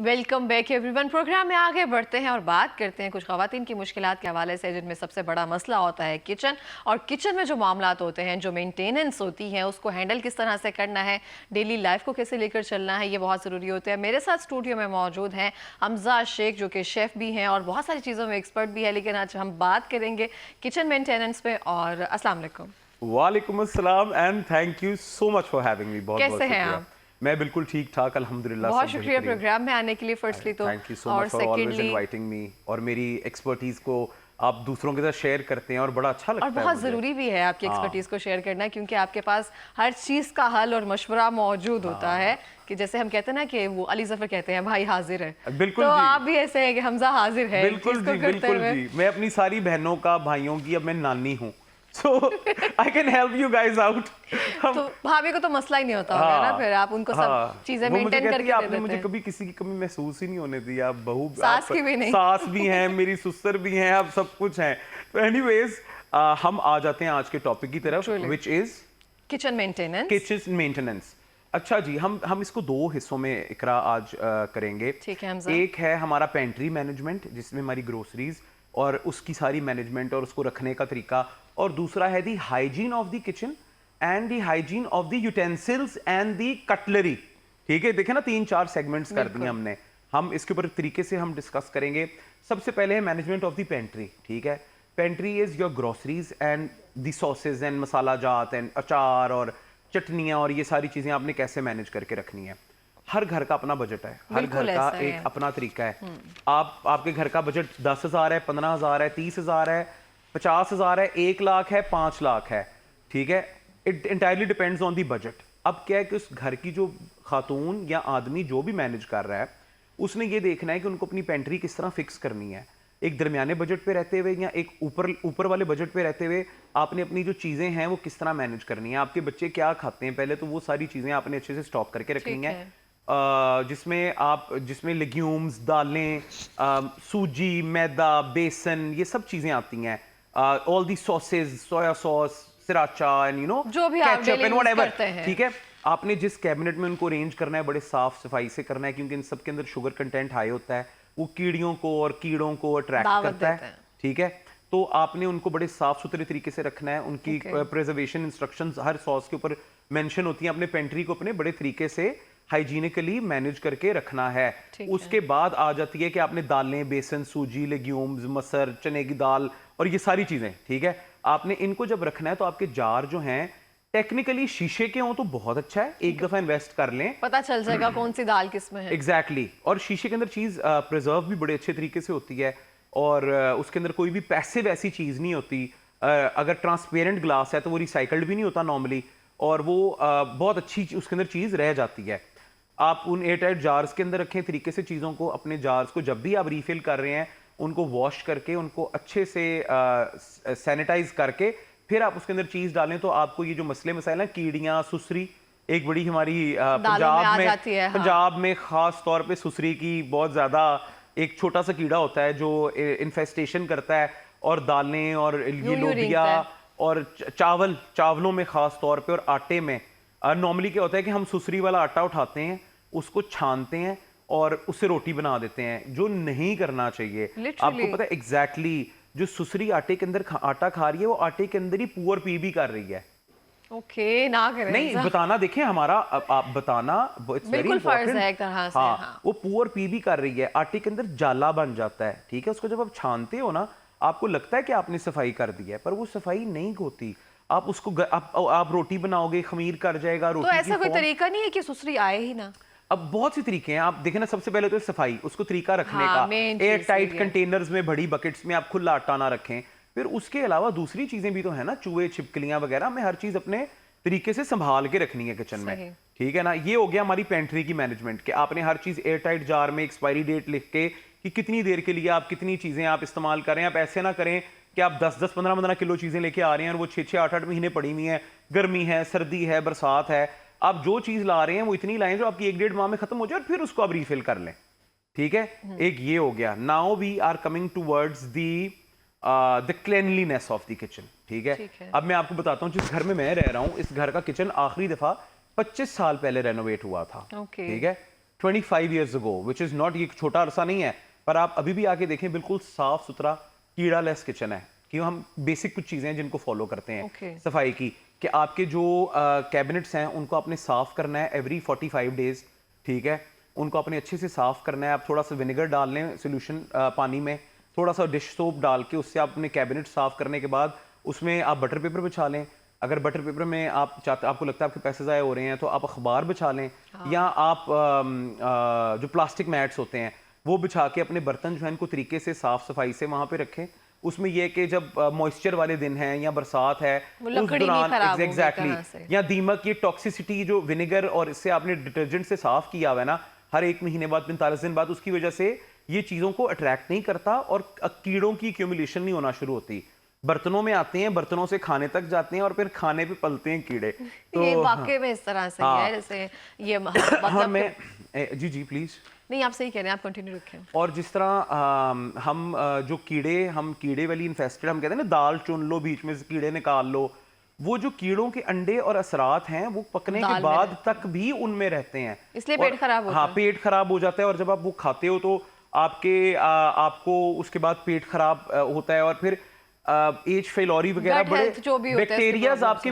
Welcome back everyone. Programme में आगे बढ़ते हैं और बात करते हैं कुछ ख़वातीन की मुश्किलात के हवाले से, जिनमें सबसे बड़ा मसला होता है किचन। और किचन में जो मामलात होते हैं, जो मेंटेनेंस होती है, उसको हैंडल किस तरह से करना है, डेली लाइफ को कैसे लेकर चलना है, ये बहुत ज़रूरी होता है। मेरे साथ स्टूडियो में मौजूद हैं हमजा शेख, जो कि शेफ़ भी हैं और बहुत सारी चीज़ों में एक्सपर्ट भी है। लेकिन आज हम बात करेंगे किचन मेंटेनेंस पे। और अस्सलाम वालेकुम। वालेकुम अस्सलाम and thank you so much for having me. बहुत कैसे हैं आप? मैं बिल्कुल ठीक ठाक अल्हम्दुलिल्लाह। बहुत शुक्रिया प्रोग्राम में आने के लिए फर्स्टली तो, थैंक यू सो और much for always secondly inviting me. और मेरी एक्सपर्टीज को आप दूसरों के साथ शेयर करते हैं और बड़ा अच्छा लगता और है। बहुत ज़रूरी भी है आपकी एक्सपर्टीज़ को शेयर करना, क्योंकि आपके पास हर चीज़ का हल और मशवरा मौजूद होता है। कि जैसे हम कहते हैं ना कि वो अली ज़फ़र कहते हैं भाई हाजिर है, बिल्कुल तो जी। आप भी ऐसे हैं कि हमजा हाजिर है। बिल्कुल जी, बिल्कुल जी। मैं अपनी सारी बहनों का, भाइयों की अब मैं नानी हूँ, so I can help you guys out. तो भाभी को तो मसला ही नहीं होता होगा ना, फिर आप उनको सब चीजें मेंटेन करके दे आपने देते मुझे हैं। कभी किसी की कमी महसूस ही नहीं होने दी। आप बहू, सास की भी नहीं। सास भी हैं, मेरी सुसर भी हैं, आप सब कुछ हैं। तो एनीवेज हम आ जाते हैं आज के टॉपिक की तरफ, which is kitchen maintenance. Kitchen maintenance. अच्छा जी, हम इसको दो हिस्सों में इकरा आज करेंगे। ठीक है हमजा। एक है हमारा पेंट्री मैनेजमेंट, जिसमें हमारी ग्रोसरीज और उसकी सारी मैनेजमेंट और उसको रखने का तरीका, और दूसरा है the hygiene of the kitchen and the hygiene of the utensils and the cutlery. ठीक है, देखे ना, 3-4 सेगमेंट्स कर दिए हमने। हम इसके ऊपर तरीके से हम डिस्कस करेंगे। सबसे पहले है मैनेजमेंट ऑफ द पेंट्री। ठीक है, pantry is your groceries and the sauces and masala जात एंड अचार और चटनियाँ और ये सारी चीजें आपने कैसे मैनेज करके रखनी है। हर घर का अपना बजट है, हर घर का एक अपना तरीका है। आपके घर का बजट 10,000 है, 15,000 है, 30,000 है, 50,000 है, 1 लाख है, 5 लाख है। ठीक है, it entirely depends on the budget. अब क्या है कि उस घर की जो खातून या आदमी जो भी मैनेज कर रहा है, उसने ये देखना है कि उनको अपनी पेंट्री किस तरह फिक्स करनी है। एक दरमियाने बजट पे रहते हुए या एक ऊपर वाले बजट पे रहते हुए आपने अपनी जो चीज़ें हैं वो किस तरह मैनेज करनी है। आपके बच्चे क्या खाते हैं, पहले तो वो सारी चीज़ें आपने अच्छे से स्टॉक करके रखनी है। जिसमें लेग्यूम्स, दालें, सूजी, मैदा, बेसन, ये सब चीज़ें आती हैं। All the sauces, soya sauce, sriracha and you know जो भी आप डेली यूज करते हैं। ठीक है, आपने जिस कैबिनेट में उनको अरेंज करना है बड़े साफ सफाई से करना है, क्योंकि इन सब के अंदर शुगर कंटेंट हाई होता है, वो कीड़ियों को और कीड़ों को अट्रैक्ट करता है। ठीक है, तो आपने उनको बड़े साफ सुथरे तरीके से रखना है। उनकी प्रिजर्वेशन इंस्ट्रक्शंस हर सॉस के ऊपर मेंशन होती हैं। अपने पेंट्री को अपने बड़े तरीके से हाइजीनिकली मैनेज करके रखना है। उसके बाद आ जाती है कि आपने दालें, बेसन, सूजी, लेग्यूम्स, मसर, चने की दाल और ये सारी चीजें। ठीक है, आपने इनको जब रखना है तो आपके जार जो हैं टेक्निकली शीशे के हों तो बहुत अच्छा है, एक दफा इन्वेस्ट कर लें, पता चल जाएगा कौन सी दाल किस में है। एग्जैक्टली और शीशे के अंदर चीज प्रिजर्व भी बड़े अच्छे तरीके से होती है और उसके अंदर कोई भी पैसिव ऐसी चीज नहीं होती। अगर ट्रांसपेरेंट ग्लास है तो वो रिसाइकल्ड भी नहीं होता नॉर्मली, और वो बहुत अच्छी उसके अंदर चीज रह जाती है। आप उन एयरटाइट जार्स के अंदर रखें तरीके से चीज़ों को। अपने जार्स को जब भी आप रीफिल कर रहे हैं उनको वॉश करके, उनको अच्छे से सैनिटाइज करके फिर आप उसके अंदर चीज़ डालें, तो आपको ये जो मसले मसाइल हैं, कीड़ियाँ, सुसरी, एक बड़ी हमारी पंजाब में ख़ास तौर पे सुसरी की बहुत ज़्यादा एक छोटा सा कीड़ा होता है जो इन्फेस्टेशन करता है, और दालें और ये लोबिया और चावलों में ख़ास तौर पे, और आटे में। नॉर्मली क्या होता है कि हम सुसरी वाला आटा उठाते हैं, उसको छानते हैं और उससे रोटी बना देते हैं, जो नहीं करना चाहिए। आपको पता है एग्जैक्टली जो सुसरी आटे के अंदर आटा खा रही है, वो आटे के अंदर ही पुअर पी भी कर रही है। ओके, ना करें नहीं बताना, देखें हमारा आप बताना बिल्कुल फर्ज है एक तरह से। हाँ, वो पुअर पी भी कर रही है, आटे के अंदर जाला बन जाता है। ठीक है, उसको जब आप छानते हो ना, आपको लगता है कि आपने सफाई कर दी है, पर वो सफाई नहीं होती। आप उसको आप रोटी बनाओगे, खमीर कर जाएगा रोटी। तो ऐसा कोई तरीका नहीं है कि सुसरी आए ही ना? अब बहुत सी तरीके हैं। आप देखें ना, सबसे पहले तो सफाई, उसको तरीका रखने का, एयर टाइट कंटेनर्स में, बड़ी बकेट्स में आप खुला आटा ना रखें। फिर उसके अलावा दूसरी चीजें भी तो है ना, चूहे, छिपकलियां वगैरह, हमें हर चीज अपने तरीके से संभाल के रखनी है किचन में। ठीक है ना, ये हो गया हमारी पेंट्री की मैनेजमेंट कि आपने हर चीज एयर टाइट जार में एक्सपायरी डेट लिख के कि कितनी देर के लिए आप कितनी चीजें आप इस्तेमाल करें। आप ऐसे ना करें कि आप 10-10, 15-15 किलो चीजें लेके आ रहे हैं और वो 6-6, 8-8 महीने पड़ी हुई हैं, गर्मी है, सर्दी है, बरसात है। आप जो चीज ला रहे हैं वो इतनी लाएं जो आपकी 1-1.5 माह में खत्म हो जाए, और फिर उसको आप रीफिल कर लें। ठीक है, एक ये हो गया। Now we are coming towards the cleanliness of the kitchen. ठीक है, अब मैं आपको बताता हूँ, जिस घर में मैं रह रहा हूँ, इस घर का किचन आखिरी दफा 25 साल पहले रेनोवेट हुआ था। ठीक है, 25 years ago, which is not, ये छोटा अरसा नहीं है, पर आप अभी भी आके देखें बिल्कुल साफ सुथरा कीड़ा लेस किचन है। क्यों? हम बेसिक कुछ चीज़ें हैं जिनको फॉलो करते हैं Okay. सफाई की, कि आपके जो कैबिनेट्स हैं उनको आपने साफ करना है एवरी 45 डेज, ठीक है, उनको आपने अच्छे से साफ करना है। आप थोड़ा सा विनेगर डाल लें सोल्यूशन पानी में, थोड़ा सा डिश सोप डाल के उससे आप अपने कैबिनेट साफ करने के बाद उसमें आप बटर पेपर बिछा लें। अगर बटर पेपर में आपको लगता है आपके पैसे ज़ाया हो रहे हैं तो आप अखबार बिछा लें, या आप जो प्लास्टिक मैट्स होते हैं वो बिछा के अपने बर्तन जो है इनको तरीके से साफ सफाई से वहाँ पे रखें। उसमें यह कि जब मॉइस्चर वाले दिन हैं या बरसात है उस दौरान एग्जैक्टली, या दीमक, ये टॉक्सिसिटी जो विनेगर और इससे आपने डिटर्जेंट से साफ किया हुआ है ना, हर 1 महीने बाद 45 दिन बाद, उसकी वजह से ये चीज़ों को अट्रैक्ट नहीं करता और कीड़ों की एक्यूमुलेशन नहीं होना शुरू होती। बर्तनों में आते हैं, बर्तनों से खाने तक जाते हैं और फिर खाने पे पलते हैं कीड़े। तो ये वाकई में इस तरह से है जैसे ये हाँ, मैं जी प्लीज। नहीं, आप सही कह रहे हैं, आप कंटिन्यू रखें। और जिस तरह हम जो कीड़े वाली इन्फेस्टेड, हम कहते हैं ना, दाल चुन लो, बीच में से कीड़े निकाल लो, वो जो कीड़ों के अंडे और असरात हैं वो पकने के बाद तक भी उनमें रहते हैं, इसलिए पेट खराब होता है। हाँ, पेट खराब हो जाता है, और जब आप वो खाते हो तो आपको उसके बाद पेट खराब होता है, और फिर एच फेलोरी वगैरह, बड़े बैक्टीरियाज आपके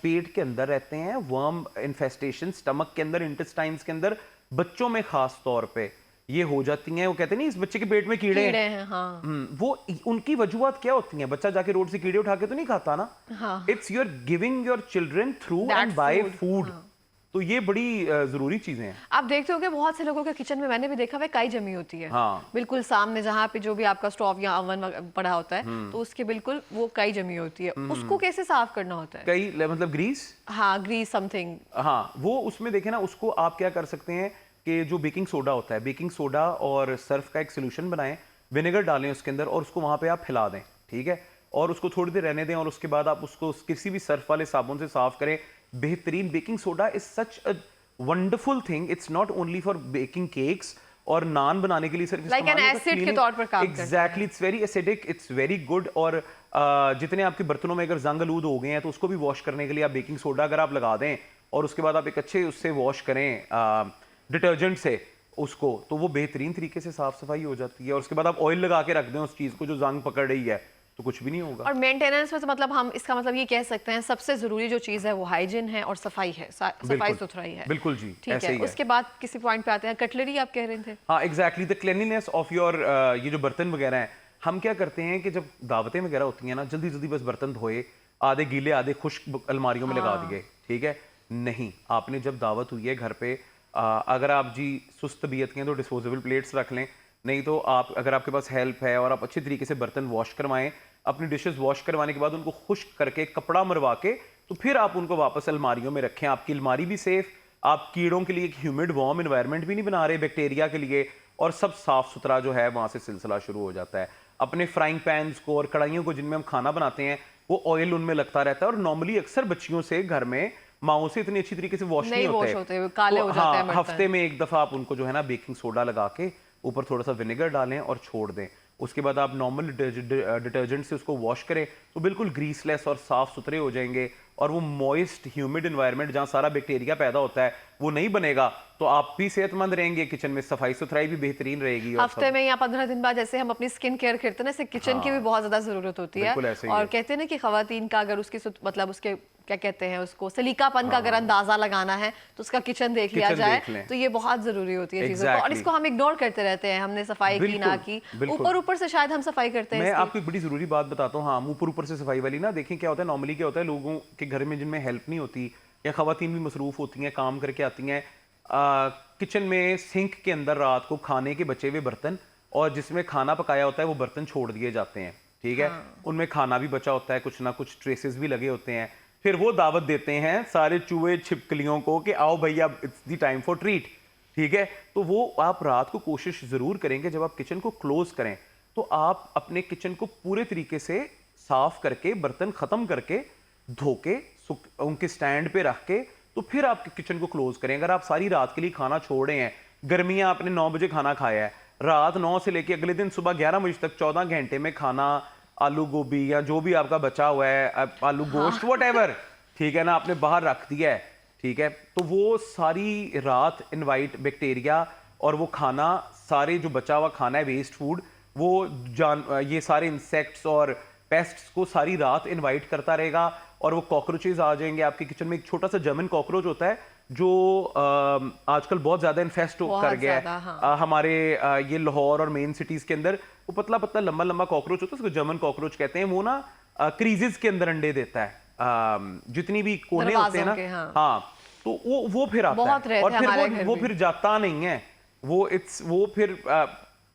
पेट के अंदर रहते हैं, वर्म इन्फेस्टेशन स्टमक के अंदर, इंटेस्टाइन्स के अंदर, बच्चों में खास तौर पे ये हो जाती हैं। वो कहते हैं नहीं, इस बच्चे के पेट में कीड़े हैं। हाँ। वो उनकी वजूहत क्या होती हैं? बच्चा जाके रोड से कीड़े उठा के तो नहीं खाता ना। हाँ। It's you're giving your children through and by food. तो ये बड़ी जरूरी चीजें हैं। आप देखते होंगे बहुत से लोगों के किचन में, मैंने भी देखा है, काई जमी होती है। हाँ। बिल्कुल सामने जहाँ पे जो भी आपका स्टोव या ओवन पड़ा होता है, तो उसके बिल्कुल वो काई जमी होती है। उसको कैसे साफ करना होता है? कई मतलब ग्रीस? हाँ, ग्रीस समथिंग। हाँ, वो उसमें देखे ना, उसको आप क्या कर सकते हैं कि जो बेकिंग सोडा होता है, बेकिंग सोडा और सर्फ का एक सोल्यूशन बनाएं, विनेगर डालें उसके अंदर और उसको वहां पे आप फैला दें, ठीक है, और उसको थोड़ी देर रहने दें, और उसके बाद आप उसको किसी भी सर्फ वाले साबुन से साफ करें। बेहतरीन baking soda is such a wonderful thing. It's not only for baking cakes और नान बनाने के लिए सिर्फ लाइक एन एसिड के तौर पर काम करता है। Exactly, it's very acidic, it's very good. और जितने आपके बर्तनों में अगर जंग आलूद हो गए हैं तो उसको भी वॉश करने के लिए आप बेकिंग सोडा अगर आप लगा दें और उसके बाद आप एक अच्छे उससे वॉश करें डिटर्जेंट से उसको, तो वो बेहतरीन तरीके से साफ सफाई हो जाती है। और उसके बाद आप ऑयल लगा के रख दें उस चीज को जो जंग पकड़ रही है, तो कुछ भी नहीं होगा। और मेंटेनेंस में तो मतलब हम इसका मतलब ये कह सकते हैं सबसे जरूरी जो चीज है वो हाइजीन है और सफाई है, सफाई सुथराई है। बिल्कुल जी, ठीक है। उसके बाद किसी पॉइंट पे आते हैं, कटलरी आप कह रहे थे। हाँ, exactly, the cleanliness of your, ये जो बर्तन वगैरह हैं, हम क्या करते हैं कि जब दावतें वगैरह होती हैं ना, जल्दी जल्दी बस बर्तन धोए, आधे गीले आधे खुश्क अलमारियों में लगा दिए, ठीक है। नहीं, आपने जब दावत हुई है घर पे, अगर आप जी सुस्त तबीयत के हैं तो डिस्पोजेबल प्लेट्स रख लें, नहीं तो आप, अगर आपके पास हेल्प है और आप अच्छी तरीके से बर्तन वॉश करवाएं, अपनी डिशेस वॉश करवाने के बाद उनको खुश्क करके कपड़ा मरवा के तो फिर आप उनको वापस अलमारियों में रखें। आपकी अलमारी भी सेफ, आप कीड़ों के लिए एक ह्यूमिड वार्म एनवायरनमेंट भी नहीं बना रहे बैक्टीरिया के लिए, और सब साफ सुथरा जो है वहां से सिलसिला शुरू हो जाता है। अपने फ्राइंग पैन्स को और कढ़ाइयों को जिनमें हम खाना बनाते हैं वो ऑयल उनमें लगता रहता है, और नॉर्मली अक्सर बच्चियों से घर में माओ से इतनी अच्छी तरीके से वॉश नहीं होते, काले हो जाते हैं। हफ्ते में एक दफा आप उनको जो है ना बेकिंग सोडा लगा के ऊपर थोड़ा सा विनेगर डालें और छोड़ दें। उसके बाद आप नॉर्मल डिटर्जेंट से उसको वॉश करें तो बिल्कुल ग्रीसलेस और साफ सुथरे हो जाएंगे, और वो मॉइस्ट ह्यूमिड एनवायरनमेंट जहां सारा बैक्टीरिया पैदा होता है वो नहीं बनेगा, तो आप भी सेहतमंद रहेंगे, किचन में सफाई सुथराई भी बेहतरीन रहेगी। हफ्ते में या 15 दिन बाद जैसे हम अपनी स्किन केयर करते हैं ना, किचन की भी बहुत ज्यादा जरूरत होती है। और कहते हैं ना कि खवातीन का अगर उसकी मतलब उसके क्या कहते हैं उसको सलीकापन का अगर अंदाजा लगाना है तो उसका किचन देख लिया जाए, तो ये बहुत जरूरी होती है चीजों को, और इसको हम इग्नोर करते रहते हैं। हमने सफाई की ना की, ऊपर से शायद हम सफाई करते हैं। मैं आपको एक बड़ी जरूरी बात बताता हूँ, हाँ, ऊपर से सफाई वाली ना, देखें क्या होता है, नॉर्मली क्या होता है, लोगों के घर में जिनमें हेल्प नहीं होती या खवातीन भी मसरूफ होती हैं, काम करके आती हैं, किचन में सिंक के अंदर रात को खाने के बचे हुए बर्तन और जिसमें खाना पकाया होता है वो बर्तन छोड़ दिए जाते हैं, ठीक है। उनमें खाना भी बचा होता है, कुछ ना कुछ ट्रेसेस भी लगे होते हैं, फिर वो दावत देते हैं सारे चूहे छिपकलियों को कि आओ भैया, it's the time for treat, ठीक है। तो वो आप रात को कोशिश जरूर करेंगे जब आप किचन को क्लोज करें तो आप अपने किचन को पूरे तरीके से साफ करके, बर्तन खत्म करके, धो के उनके स्टैंड पे रख के तो फिर आप किचन को क्लोज करें। अगर आप सारी रात के लिए खाना छोड़े हैं, गर्मियां आपने 9 बजे खाना खाया है, रात 9 से लेके अगले दिन सुबह 11 बजे तक 14 घंटे में खाना, आलू गोभी या जो भी आपका बचा हुआ है, आलू गोश्त, व्हाटएवर, ठीक है ना, आपने बाहर रख दिया है, ठीक है, तो वो सारी रात इनवाइट बैक्टीरिया और वो खाना, सारे जो बचा हुआ खाना है वेस्ट फूड, वो ये सारे इंसेक्ट्स और पेस्ट्स को सारी रात इनवाइट करता रहेगा और वो कॉकरोचेज आ जाएंगे आपके किचन में। एक छोटा सा जर्मन कॉकरोच होता है जो आजकल बहुत ज्यादा इन्फेस्ट कर गया है। हाँ। हमारे ये लाहौर और मेन सिटीज के अंदर वो पतला पतला लंबा लंबा कॉकरोच होता है, उसको जर्मन कॉकरोच कहते हैं। वो ना क्रीजेस के अंदर अंडे देता है, जितनी भी कोने होते हैं ना, हाँ, तो वो फिर आता है और फिर वो फिर जाता नहीं है, वो फिर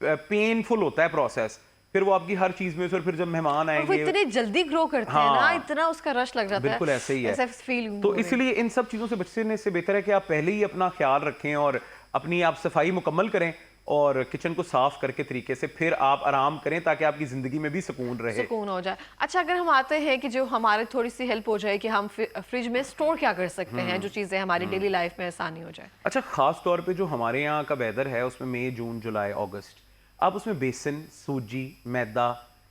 पेनफुल होता है प्रोसेस। फिर वो आपकी हर चीज में फिर जब मेहमान आएंगे, वो इतने जल्दी ग्रो करते हैं ना, इतना उसका रश लग जाता है। बिल्कुल ऐसे ही है। तो इसलिए इन सब चीजों से बचने से बेहतर है कि आप पहले ही अपना ख्याल रखें और अपनी आप सफाई मुकम्मल करें और किचन को साफ करके तरीके से फिर आप आराम करें, ताकि आपकी जिंदगी में भी सुकून रहे, सुकून हो जाए। अच्छा, अगर हम आते हैं कि जो हमारे थोड़ी सी हेल्प हो जाए कि हम फ्रिज में स्टोर क्या कर सकते हैं जो चीजें हमारी डेली लाइफ में आसानी हो जाए। अच्छा, खास तौर पे जो हमारे यहाँ का वेदर है उसमें मई, जून, जुलाई, अगस्त, आप उसमें बेसन, सूजी, मैदा,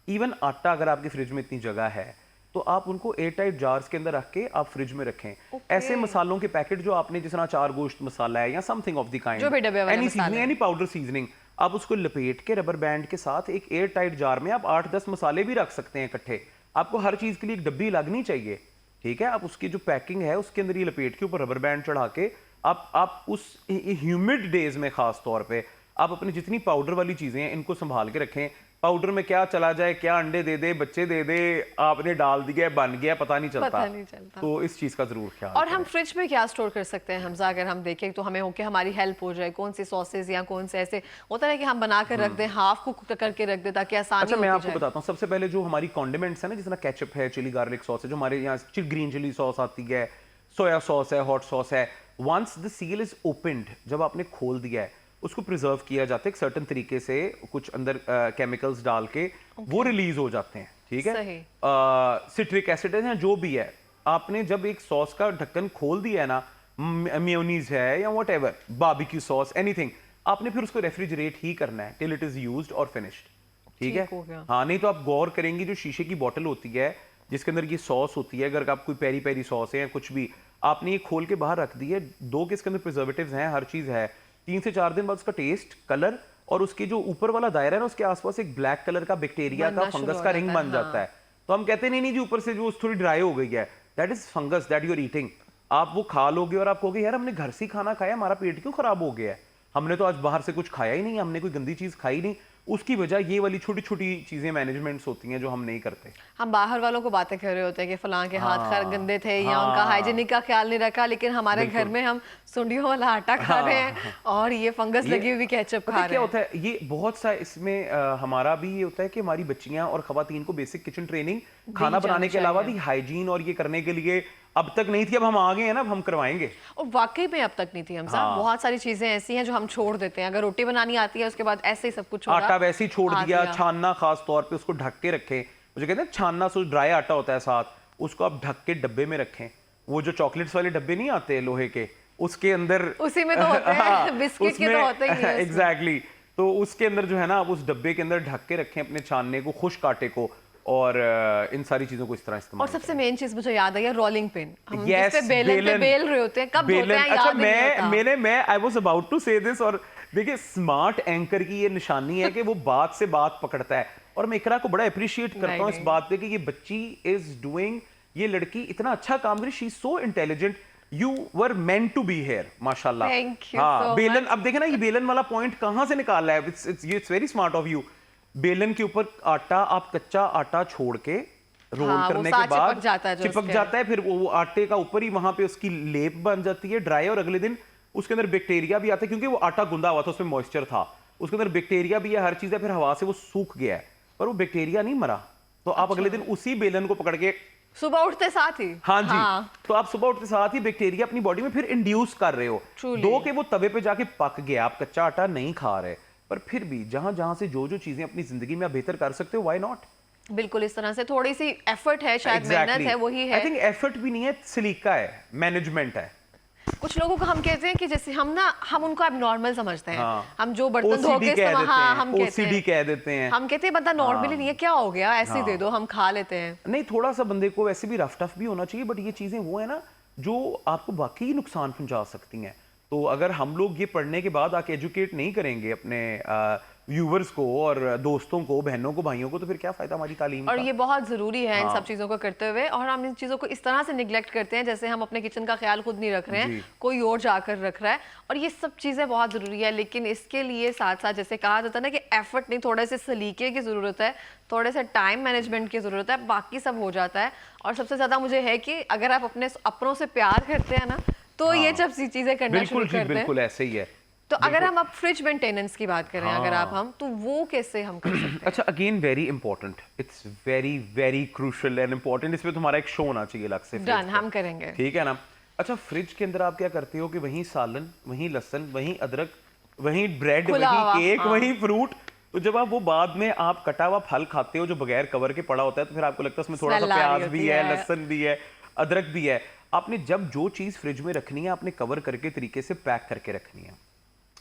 इवन आटा, अगर आपकी फ्रिज में इतनी जगह है तो आप उनको एयर टाइट जार्स के अंदर रख के आप फ्रिज में रखें। ऐसे मसालों के पैकेट जो आपने, जिस तरह चार गोश्त मसाला है या something of the kind, any seasoning, any powder seasoning, आप उसको लपेट के रबर बैंड के साथ एक एयर टाइट जार में आप 8-10 मसाले भी रख सकते हैं इकट्ठे। आपको हर चीज के लिए एक डब्बी लगनी चाहिए, ठीक है। आप उसकी जो पैकिंग है उसके अंदर ये लपेट के ऊपर रबर बैंड चढ़ा के आप उस ह्यूमिड डेज में खास तौर पे आप अपनी जितनी पाउडर वाली चीजें हैं इनको संभाल के रखें। पाउडर में क्या चला जाए, क्या अंडे दे दे, बच्चे दे दे, आपने डाल दिया, बन गया, पता नहीं चलता। तो इस चीज का जरूर ख्याल। और हम फ्रिज में क्या स्टोर कर सकते हैं हमजा, अगर हम देखें तो हमें हो कि हमारी हेल्प हो जाए, कौन सी सॉसेज या कौन से ऐसे होता है कि हम बना कर रख दें, हाफ कुक करके रख दें ताकि आसानी। अच्छा, मैं आपको बताता हूँ, सबसे पहले जो हमारी कॉन्डिमेंट्स है ना, जिस तरह केचप है, चिली गार्लिक सॉस है, जो हमारे यहाँ ग्रीन चिली सॉस आती है, सोया सॉस है, हॉट सॉस है, once the seal is opened, जब आपने खोल दिया है उसको प्रिजर्व किया जाता है एक सर्टेन तरीके से, कुछ अंदर केमिकल्स डाल के वो रिलीज हो जाते हैं, ठीक है। सिट्रिक एसिड है, जो भी है, आपने जब एक सॉस का ढक्कन खोल दिया है ना, मेयोनीज है या व्हाटएवर, बारबेक्यू सॉस, एनीथिंग, आपने फिर उसको रेफ्रिजरेट ही करना है टिल इट इज यूज्ड और फिनिश्ड, ठीक है। हाँ, नहीं तो आप गौर करेंगे जो शीशे की बोतल होती है जिसके अंदर ये सॉस होती है, अगर आप कोई पेरी पेरी सॉस है या कुछ भी, आपने ये खोल के बाहर रख दी है, दो के इसके अंदर प्रिजर्वेटिव्स हैं, हर चीज है, 3 से 4 दिन बाद उसका टेस्ट, कलर और उसके जो ऊपर वाला दायरा है ना, उसके आसपास एक ब्लैक कलर का बैक्टीरिया का, फंगस का रिंग बन जाता है। तो हम कहते नहीं जी ऊपर से जो थोड़ी ड्राई हो गई है, that is fungus that you are eating. आप वो खा लोगे और आप कहोगे यार हमने घर से खाना खाया, हमारा पेट क्यों खराब हो गया है, हमने तो आज बाहर से कुछ खाया ही नहीं, हमने कोई गंदी चीज खाई नहीं। उसकी वजह ये वाली छोटी छोटी चीजें मैनेजमेंट्स होती हैं जो हम नहीं करते। हम बाहर वालों को बातें कर रहे होते हैं कि फलां के हाथ खैर गंदे थे या उनका हाइजीनिक का ख्याल नहीं रखा, लेकिन हमारे घर में हम सुंडियों वाला आटा खा रहे हैं और ये फंगस लगी हुई केचप खा रहे हैं। क्या होता है, ये बहुत सा इसमें हमारा भी ये होता है कि हमारी बच्चियां और खवातीन को बेसिक किचन ट्रेनिंग खाना बनाने के अलावा भी हाइजीन और ये करने के लिए अब तक नहीं थी, अब हम आ गए हैं ना, अब हम करवाएंगे। और वाकई में अब तक नहीं थी हमसा। बहुत सारी चीजें ऐसी हैं जो हम छोड़ देते हैं, अगर रोटी बनानी आती है उसके बाद ऐसे ही सब कुछ आटा वैसे ही छोड़ दिया। छानना, खास तौर पे उसको ढक के रखें, मुझे कहते हैं छानना, सो ड्राई आटा होता है साथ, उसको आप ढक के डब्बे में रखें। वो जो चॉकलेट्स वाले डब्बे नहीं आते लोहे के, उसके अंदर उसी में तो होते हैं, बिस्किट के तो होते ही हैं एग्जैक्टली। तो उसके अंदर जो है ना, आप उस डब्बे के अंदर ढक के रखें अपने छानने को, खुश्क आटे को, और इन सारी चीजों को इस तरह इस्तेमाल। और सबसे मेन चीज मुझे याद आई रोलिंग पिन, हम जिस पे बेलन पे बेल रहे होते हैं, कब होते हैं याद नहीं होता। मैं आई वाज अबाउट टू से दिस, और देखिए स्मार्ट एंकर की ये निशानी है कि वो बात से बात पकड़ता है, और मैं इकरा को बड़ा अप्रिशिएट करता हूँ इस बात पे कि ये बच्ची इज डूइंग, ये लड़की इतना अच्छा काम कर रही, she is so intelligent, you were meant to be here, माशाल्लाह। हाँ, बेलन, अब देखे ना ये बेलन वाला पॉइंट कहाँ से निकाला है, it's very smart of you. बेलन के ऊपर आटा, आप कच्चा आटा छोड़ के रोल करने के बाद चिपक जाता है, फिर वो आटे का ऊपर ही वहां पे उसकी लेप बन जाती है ड्राई, और अगले दिन उसके अंदर बैक्टीरिया भी आता है, क्योंकि वो आटा गुंदा हुआ था, उसमें मॉइस्चर था, उसके अंदर बैक्टीरिया भी है, हर चीज है, फिर हवा से वो सूख गया है, पर वो बैक्टीरिया नहीं मरा। तो आप अगले दिन उसी बेलन को पकड़ के सुबह उठते साथ ही, हाँ जी, तो आप सुबह उठते साथ ही बैक्टीरिया अपनी बॉडी में फिर इंड्यूस कर रहे हो। दो के वो तवे पे जाके पक गया, आप कच्चा आटा नहीं खा रहे, पर फिर भी जहां जहां से जो जो चीजें अपनी जिंदगी में आप बेहतर कर सकते हो, व्हाई नॉट। बिल्कुल, इस तरह से थोड़ी सी एफर्ट है, शायद मेहनत है, वही है। आई थिंक एफर्ट भी नहीं है, सलीका है, मैनेजमेंट है। कुछ लोगों को हम कहते हैं कि जैसे हम उनको अब नॉर्मल समझते हैं, हम जो बर्तन धो के हम ओसीडी कह देते हैं, हम कहते हैं बंदा नॉर्मली नहीं है, क्या हो गया, ऐसे दे दो, हम खा लेते हैं। नहीं, थोड़ा सा बंदे को वैसे भी रफ टफ भी होना चाहिए, बट ये चीजें वो है ना, जो आपको वाकई नुकसान पहुंचा सकती हैं। तो अगर हम लोग ये पढ़ने के बाद आके एजुकेट नहीं करेंगे अपने व्यूवर्स को और दोस्तों को, बहनों को, भाइयों को, तो फिर क्या फ़ायदा हमारी तालीम और का। ये बहुत ज़रूरी है इन हाँ। सब चीज़ों को करते हुए, और हम इन चीज़ों को इस तरह से निगलेक्ट करते हैं जैसे हम अपने किचन का ख्याल खुद नहीं रख रहे जी। हैं, कोई और जाकर रख रहा है। और ये सब चीज़ें बहुत ज़रूरी है, लेकिन इसके लिए साथ साथ जैसे कहा जाता है ना कि एफर्ट नहीं, थोड़े से सलीके की ज़रूरत है, थोड़े से टाइम मैनेजमेंट की ज़रूरत है, बाकी सब हो जाता है। और सबसे ज़्यादा मुझे है कि अगर आप अपने अपनों से प्यार करते हैं ना, तो ये सब चीज़ें करना शुरू बिल्कुल जी, करते हैं। बिल्कुल ऐसे ही है। तो अगर हम अब फ्रिज मेंटेनेंस की बात करें, अगर आप हम तो वो कैसे हम कर सकते हैं? अच्छा, again very important, it's very very crucial and important. इसमें तुम्हारा एक शो होना चाहिए अलग से फ्रिज डन, पे। हम करेंगे। ठीक है ना। अच्छा, फ्रिज के अंदर आप क्या करते हो कि वहीं सालन, वहीं लहसुन, वहीं अदरक, वहीं ब्रेड, खुला वहीं हुआ, केक, हाँ। वहीं फ्रूट। तो जब आप वो बाद में आप कटा हुआ फल खाते हो जो बगैर कवर के पड़ा होता है, तो फिर आपको लगता है उसमें थोड़ा सा Smell आ रही प्याज भी होती है, है। लहसुन भी है, अदरक भी है। आपने जब जो चीज़ फ्रिज में रखनी है, आपने कवर करके तरीके से पैक करके रखनी है।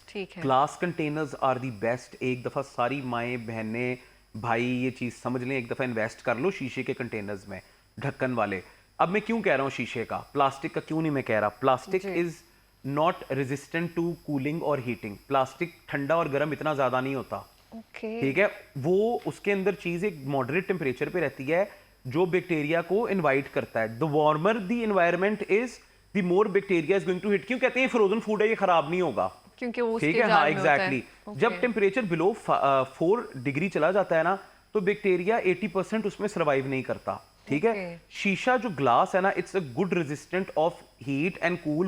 ठीक है। Glass containers are the best. एक दफ़ा सारी माएँ, बहनें, भाई ये चीज़ समझ लें, एक दफ़ा इन्वेस्ट कर लो शीशे के कंटेनर्स में, ढक्कन वाले। अब मैं क्यों कह रहा हूँ शीशे का, प्लास्टिक का क्यों नहीं मैं कह रहा। प्लास्टिक जी। Is not resistant to cooling और हीटिंग। प्लास्टिक ठंडा और गर्म इतना ज़्यादा नहीं होता। ओके। ठीक है, वो उसके अंदर चीज़ एक मॉडरेट टेम्परेचर पे रहती है जो बैक्टीरिया को इनवाइट करता है। The warmer the environment is the more bacteria is going to hit. क्यों कहते हैं फ्रोजन फूड है, ये खराब नहीं होगा, क्योंकि वो ठीक उसके है। जार हाँ, में होता है। एग्जैक्टली। जब टेम्परेचर बिलो 4 डिग्री चला जाता है ना, तो बैक्टीरिया 80% उसमें सर्वाइव नहीं करता। ठीक है। Okay. शीशा जो ग्लास है ना, it's a good resistant of heat and cool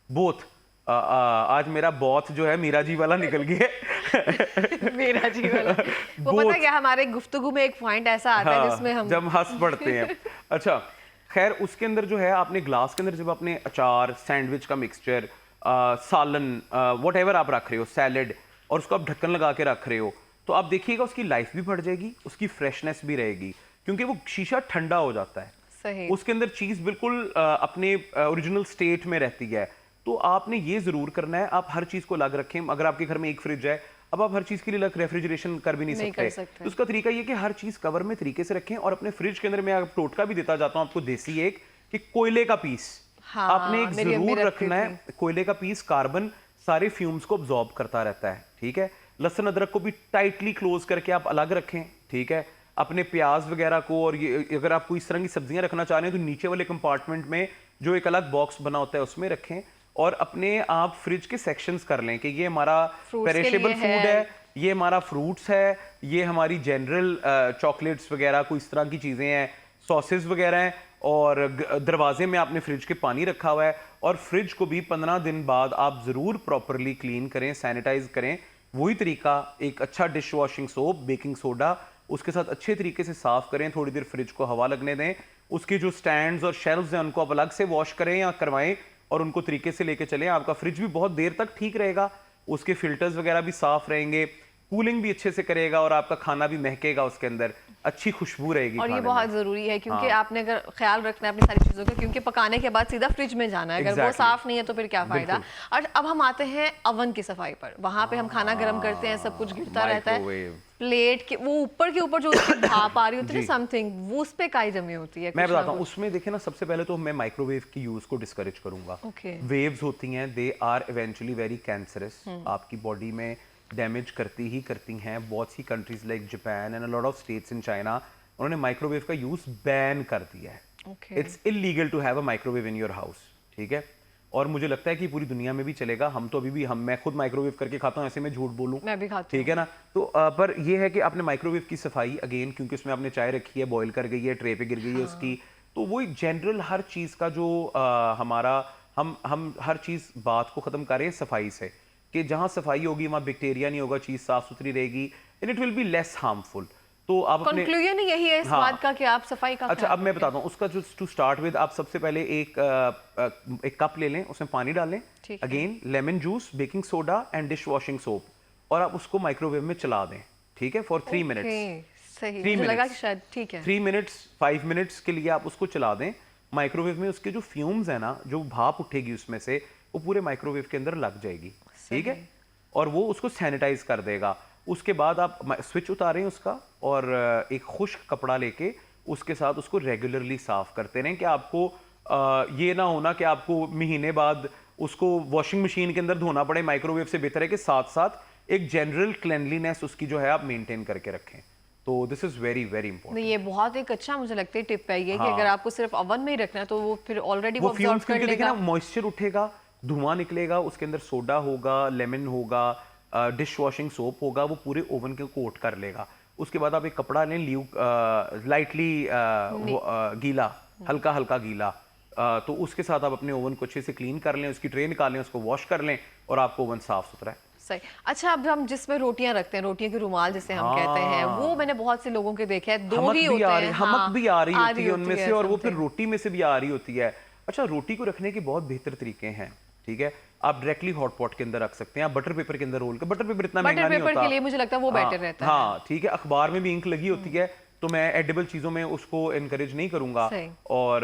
both. आज मेरा बॉथ जो है मीरा जी वाला निकल गया। मेरा जी वाला। वो पता है क्या, हमारे गुफ्तगू में एक पॉइंट ऐसा आता है जिसमें हम जब हंस पड़ते हैं। अच्छा, खैर उसके अंदर जो है, आपने ग्लास के अंदर जब आपने अचार, सैंडविच का मिक्सचर, सालन, व्हाटएवर आप रख रहे हो, सैलेड, और उसको आप ढक्कन लगा के रख रहे हो, तो आप देखिएगा उसकी लाइफ भी बढ़ जाएगी, उसकी फ्रेशनेस भी रहेगी, क्योंकि वो शीशा ठंडा हो जाता है। सही। उसके अंदर चीज बिल्कुल अपने ओरिजिनल स्टेट में रहती है। तो आपने ये जरूर करना है, आप हर चीज को अलग रखें। अगर आपके घर में एक फ्रिज है, अब आप हर चीज के लिए अलग रेफ्रिजरेशन कर भी नहीं नहीं सकते। कर सकते। तो उसका तरीका ये कि हर चीज कवर में तरीके से रखें, और अपने फ्रिज के अंदर मैं आप टोटका भी देता जाता हूं आपको देसी एक, कि कोयले का पीस हाँ, आपने एक मेरी अम्मी जरूर रखती रखना है। थी। कोयले का पीस कार्बन सारे फ्यूम्स को अब्जॉर्ब करता रहता है। ठीक है। लहसुन अदरक को भी टाइटली क्लोज करके आप अलग रखें। ठीक है। अपने प्याज वगैरह को, और ये अगर आप कोई इस तरह की सब्जियां रखना चाह रहे हैं तो नीचे वाले कंपार्टमेंट में जो एक अलग बॉक्स बना होता है उसमें रखें। और अपने आप फ्रिज के सेक्शंस कर लें कि ये हमारा Fruits के पेरिशेबल लिए फूड है, ये हमारा फ्रूट्स है, ये हमारी जनरल चॉकलेट्स वगैरह कोई इस तरह की चीज़ें हैं, सॉसेस वगैरह हैं, और दरवाजे में आपने फ्रिज के पानी रखा हुआ है। और फ्रिज को भी 15 दिन बाद आप ज़रूर प्रॉपरली क्लीन करें, सैनिटाइज करें। वही तरीका, एक अच्छा dish washing soap, baking soda, उसके साथ अच्छे तरीके से साफ करें, थोड़ी देर फ्रिज को हवा लगने दें। उसके जो स्टैंड्स और शेल्व्स हैं उनको आप अलग से वॉश करें या करवाएं, और उनको तरीके से लेके चलें। आपका फ्रिज भी बहुत देर तक ठीक रहेगा, उसके फिल्टर्स वगैरह भी साफ रहेंगे, कूलिंग भी अच्छे से करेगा, और आपका खाना भी महकेगा, उसके अंदर अच्छी खुशबू रहेगी। और ये खाने बहुत में। जरूरी है, क्योंकि हाँ। आपने अगर ख्याल रखना है अपनी सारी चीजों का, क्योंकि पकाने के बाद सीधा फ्रिज में जाना है, अगर वो Exactly. साफ नहीं है तो फिर क्या फायदा। और अब हम आते हैं अवन की सफाई पर। वहां पे हम खाना गर्म करते हैं, सब कुछ गिरता रहता है, माइक्रोवेव। प्लेट के वो ऊपर के ऊपर जो उसकी भाप आ रही होती है जी। समथिंग, वो उस पे काई जमी होती है। मैं कुछ ना बताता हूँ, कुछ। उसमें देखे ना, सबसे पहले तो मैं माइक्रोवेव की यूज को डिस्करेज करूंगा। Okay. वेव्स होती हैं, they are eventually very cancerous, आपकी बॉडी में डैमेज करती ही करती हैं। बहुत सी countries like Japan and a lot of states in China, उन्होंने माइक्रोवेव का यूज बैन कर दिया है। Okay. It's illegal to have a microwave in your house. ठीक है। और मुझे लगता है कि पूरी दुनिया में भी चलेगा। हम तो अभी भी, मैं खुद माइक्रोवेव करके खाता हूँ, ऐसे मैं झूठ बोलूँ? मैं भी खाती ठीक है ना। तो पर ये है कि आपने माइक्रोवेव की सफाई, अगेन क्योंकि उसमें आपने चाय रखी है, बॉईल कर गई है, ट्रे पे गिर गई है उसकी, तो वो जनरल हर चीज़ का जो हमारा, हम हर चीज़ बात को ख़त्म करें सफाई से, कि जहाँ सफाई होगी वहाँ बैक्टीरिया नहीं होगा, चीज़ साफ सुथरी रहेगी, and it will be less harmful. तो आप अपने कंक्लूजन यही है इस हाँ। बात का कि आप सफाई का अच्छा, ख्याल अब मैं रखें। बताता हूँ उसका। जो टू स्टार्ट विद, आप सबसे पहले एक कप ले लें, उसमें पानी डालें, ठीक है। Again lemon juice, baking soda and dish washing soap, और आप उसको माइक्रोवेव में चला दें। ठीक है, फॉर 3 मिनट्स। Okay, सही। 3 मुझे लगा मिनट्स कि शायद ठीक है। 3 मिनट्स 5 मिनट्स के लिए आप उसको चला दें माइक्रोवेव में। उसके जो फ्यूम्स है ना, जो भाप उठेगी उसमें से, वो पूरे माइक्रोवेव के अंदर लग जाएगी। ठीक है। और वो उसको सैनिटाइज कर देगा। उसके बाद आप स्विच उतारें उसका, और एक खुश्क कपड़ा लेके उसके साथ उसको रेगुलरली साफ करते रहें, कि आपको ये ना होना कि आपको महीने बाद उसको वॉशिंग मशीन के अंदर धोना पड़े। माइक्रोवेव से बेहतर है कि साथ साथ एक जनरल क्लेanलीनेस उसकी जो है आप मेंटेन करके रखें। तो this is very very important. नहीं, ये बहुत एक अच्छा मुझे लगता है टिप है ये कि अगर आपको सिर्फ ओवन में ही रखना है तो वो फिर ऑलरेडी वो फ्यूम्स अब्सॉर्ब कर क्योंकि देखिए लेगा। ना मॉइस्चर उठेगा, धुआं निकलेगा, उसके अंदर सोडा होगा, लेमन होगा, डिश वॉशिंग सोप होगा, वो पूरे ओवन के कोट कर लेगा। उसके बाद आप एक कपड़ा लें, लाइटली गीला, हल्का हल्का गीला, तो उसके साथ आप अपने ओवन को अच्छे से क्लीन कर लें, उसकी ट्रे निकालें, उसको वॉश कर लें और आपको ओवन साफ सुथरा है। सही। अच्छा, अब हम जिसमें रोटियां रखते हैं, रोटियों के रुमाल जिसे हम कहते हैं, वो मैंने बहुत से लोगों के देखे हैं, दो ही होते हैं। हमक भी आ रही हाँ, होती है उनमें से, और वो फिर something। रोटी में से भी आ रही होती है। अच्छा, रोटी को रखने के बहुत बेहतर तरीके हैं, ठीक है। आप डायरेक्टली हॉट पॉट के अंदर रख सकते हैं, आप बटर पेपर के अंदर रोल कर, बटर पेपर इतना महंगा नहीं होता। बटर पेपर के लिए मुझे लगता है वो बेटर रहता है। हाँ, ठीक है। अखबार में भी इंक लगी होती है, तो मैं एडिबल चीजों में उसको एनकरेज नहीं करूंगा। और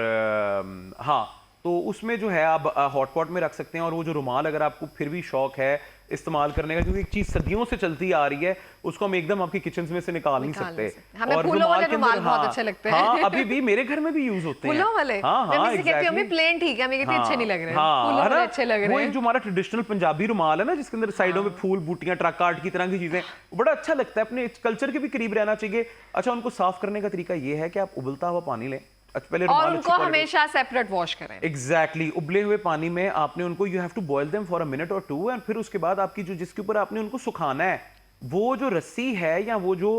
हाँ, तो उसमें जो है आप हॉट पॉट में रख सकते हैं। और वो जो रुमाल, अगर आपको फिर भी शौक है इस्तेमाल करने का, क्योंकि एक चीज सदियों से चलती आ रही है, उसको हम एकदम आपकी किचन में से निकाल नहीं सकते। हमें फूलों वाले रुमाल बहुत अच्छे लगते हैं। हाँ, अभी भी मेरे घर में भी यूज होते हैं फूलों वाले। हाँ, मैं भी कहती हूँ प्लेन ठीक है, हमें इतने अच्छे नहीं लग रहे, फूलों वाले अच्छे लग रहे हैं। वो एक जो हमारा ट्रेडिशनल पंजाबी रुमाल है ना, जिसके अंदर साइडों में फूल, बूटियां, ट्रक आर्ट की तरह की चीजें, वो बड़ा अच्छा लगता है। अपने कल्चर के भी करीब रहना चाहिए। अच्छा, उनको साफ करने का तरीका ये है कि आप उबलता हुआ पानी लें, पहले और उनको हमेशा सेपरेट वॉश करें। एग्जैक्टली, उबले हुए पानी में आपने उनको, you have to boil them for a minute और टू, एंड फिर उसके बाद आपकी जो, जिसके ऊपर आपने उनको सुखाना है, वो जो रस्सी है या वो जो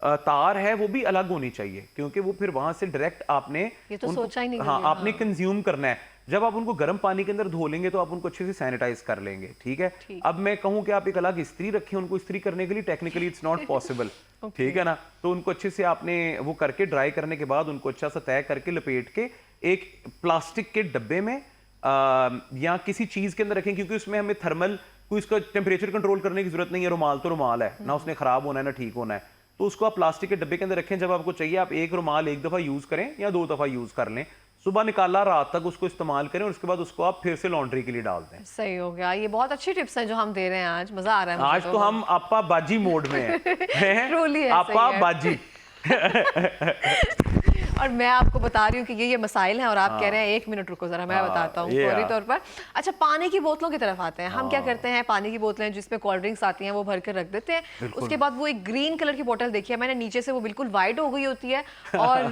तार है, वो भी अलग होनी चाहिए, क्योंकि वो फिर वहां से डायरेक्ट आपने ये तो सोचा ही नहीं। हाँ, आपने कंज्यूम करना है। जब आप उनको गर्म पानी के अंदर धो लेंगे तो आप उनको अच्छे से सैनिटाइज कर लेंगे, ठीक है। अब मैं कहूं कि आप एक अलग इस्त्री रखें उनको इस्त्री करने के लिए, टेक्निकली इट्स नॉट पॉसिबल, ठीक है ना। तो उनको अच्छे से आपने वो करके, ड्राई करने के बाद उनको अच्छा सा तय करके लपेट के एक प्लास्टिक के डब्बे में या किसी चीज के अंदर रखें, क्योंकि उसमें हमें थर्मल कोई इसका टेम्परेचर कंट्रोल करने की जरूरत नहीं है। रुमाल तो रुमाल है ना, उसने खराब होना है ना ठीक होना है। तो उसको आप प्लास्टिक के डब्बे के अंदर रखें। जब आपको चाहिए आप एक रुमाल एक दफा यूज करें या 2 दफा यूज कर लें, सुबह निकाला, रात तक उसको इस्तेमाल करें, और उसके बाद उसको आप फिर से लॉन्ड्री के लिए डाल दें। सही हो गया। ये बहुत अच्छी टिप्स हैं जो हम दे रहे हैं आज, मजा आ रहा है। आज तो हम आपा बाजी मोड में हैं। आपा बाजी। और मैं आपको बता रही हूँ कि ये मसाइल हैं और आप कह रहे हैं 1 मिनट रुको जरा, मैं बताता हूँ फौरी तौर पर। अच्छा, पानी की बोतलों की तरफ आते हैं। हम क्या करते हैं, पानी की बोतलें जिसमें कोल्ड ड्रिंक्स आती हैं वो भर कर रख देते हैं। उसके बाद वो एक ग्रीन कलर की बोतल देखी है मैंने, नीचे से वो बिल्कुल वाइट हो गई होती है और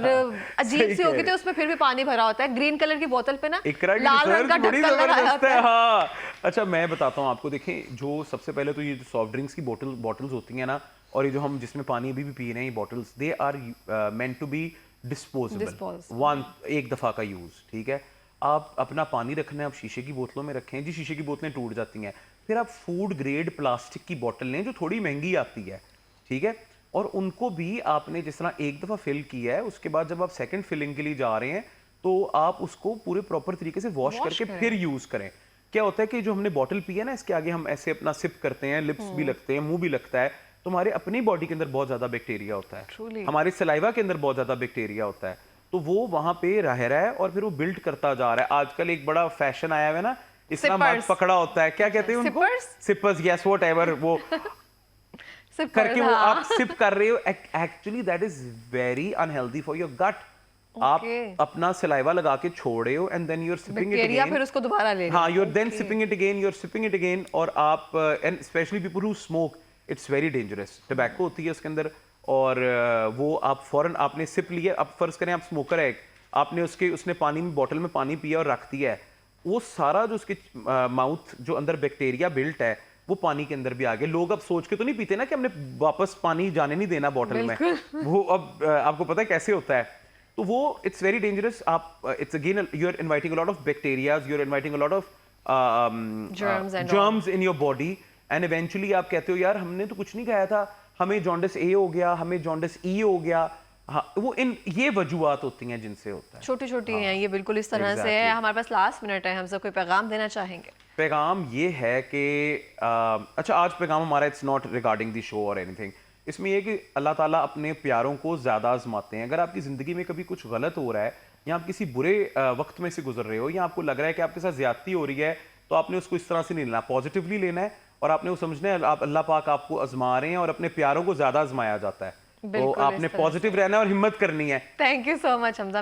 अजीब सी हो गई थी, उसमें फिर भी पानी भरा होता है। ग्रीन कलर की बोतल पे ना लाल रंग का ढक्कन लगा होता है। हाँ, अच्छा मैं बताता हूँ आपको। देखें, जो सबसे पहले तो ये जो सॉफ्ट ड्रिंक्स की बॉटल्स होती हैं ना, और ये जो हम जिसमें पानी अभी भी पी रहे हैं, ये bottles, they are meant to be disposable, एक दफा का यूज, ठीक है। आप अपना पानी रखना है, आप शीशे की बोतलों में रखें जी, शीशे की बोतलें टूट जाती हैं। फिर आप फूड ग्रेड प्लास्टिक की बोतल लें जो थोड़ी महंगी आती है, ठीक है। और उनको भी आपने जिस तरह एक दफा फिल किया है, उसके बाद जब आप सेकंड फिलिंग के लिए जा रहे हैं तो आप उसको पूरे प्रॉपर तरीके से वॉश करके फिर यूज करें। क्या होता है कि जो हमने बॉटल पी है ना, इसके आगे हम ऐसे अपना सिप करते हैं, लिप्स भी लगते हैं, मुंह भी लगता है, तो हमारे अपनी बॉडी के अंदर बहुत ज्यादा बैक्टीरिया होता है, हमारे सलाइवा के अंदर बहुत ज्यादा बैक्टीरिया होता है, तो वो वहां पे रह रहा है और फिर वो बिल्ड करता जा रहा है। आजकल एक बड़ा फैशन आया हुआ है ना, इतना मत पकड़ा होता है, क्या कहते हैं उनको, सिपर्स, यस व्हाटएवर, वो करके वो आप सिप कर रहे हो। Actually that is very unhealthy for your gut. आप अपना सलाइवा लगा के छोड़ रहे हो and then you are sipping it again, फिर उसको दोबारा ले रहे हो। हाँ, you are then sipping it again, you are sipping it again. और आप and specially people who smoke, it's very dangerous. Tobacco होती है उसके अंदर, और वो आप फौरन आपने सिप लिया, अब फर्ज करें आप स्मोकर है, आपने उसने पानी में, बॉटल में पानी पिया और रख दिया है, वो सारा जो उसके माउथ जो अंदर बैक्टीरिया बिल्ट है वो पानी के अंदर भी आ गए। लोग अब सोच के तो नहीं पीते ना कि हमने वापस पानी जाने नहीं देना बॉटल में, वो अब आपको पता है कैसे होता है, तो वो इट्स वेरी डेंजरस। आप it's again you are inviting a lot of bacterias, you are inviting a lot of germs in your body, and eventually आप कहते हो यार हमने तो कुछ नहीं खाया था, हमें जॉन्डिस ए हो गया, हमें जॉन्डिस ई हो गया। हाँ, वो इन ये वजूहात होती हैं जिनसे होता है, छोटी छोटी हैं ये, बिल्कुल इस तरह से है। हमारे पास लास्ट मिनट है, हम सब कोई पैगाम देना चाहेंगे? पैगाम ये है कि अच्छा, आज पैगाम हमारा it's not regarding the show और एनीथिंग, इसमें यह कि अल्लाह ताला अपने प्यारों को ज़्यादा आजमाते हैं। अगर आपकी ज़िंदगी में कभी कुछ गलत हो रहा है या आप किसी बुरे वक्त में से गुजर रहे हो, या आपको लग रहा है कि आपके साथ ज्यादती हो रही है, तो आपने उसको इस तरह से नहीं लेना, पॉजिटिवली लेना है, और आपने वो समझना है आप अल्लाह पाक आपको आजमा रहे हैं और अपने प्यारों को ज़्यादा आजमाया जाता है, तो आपने पॉजिटिव रहना है और हिम्मत करनी है। Thank you so much Hamza.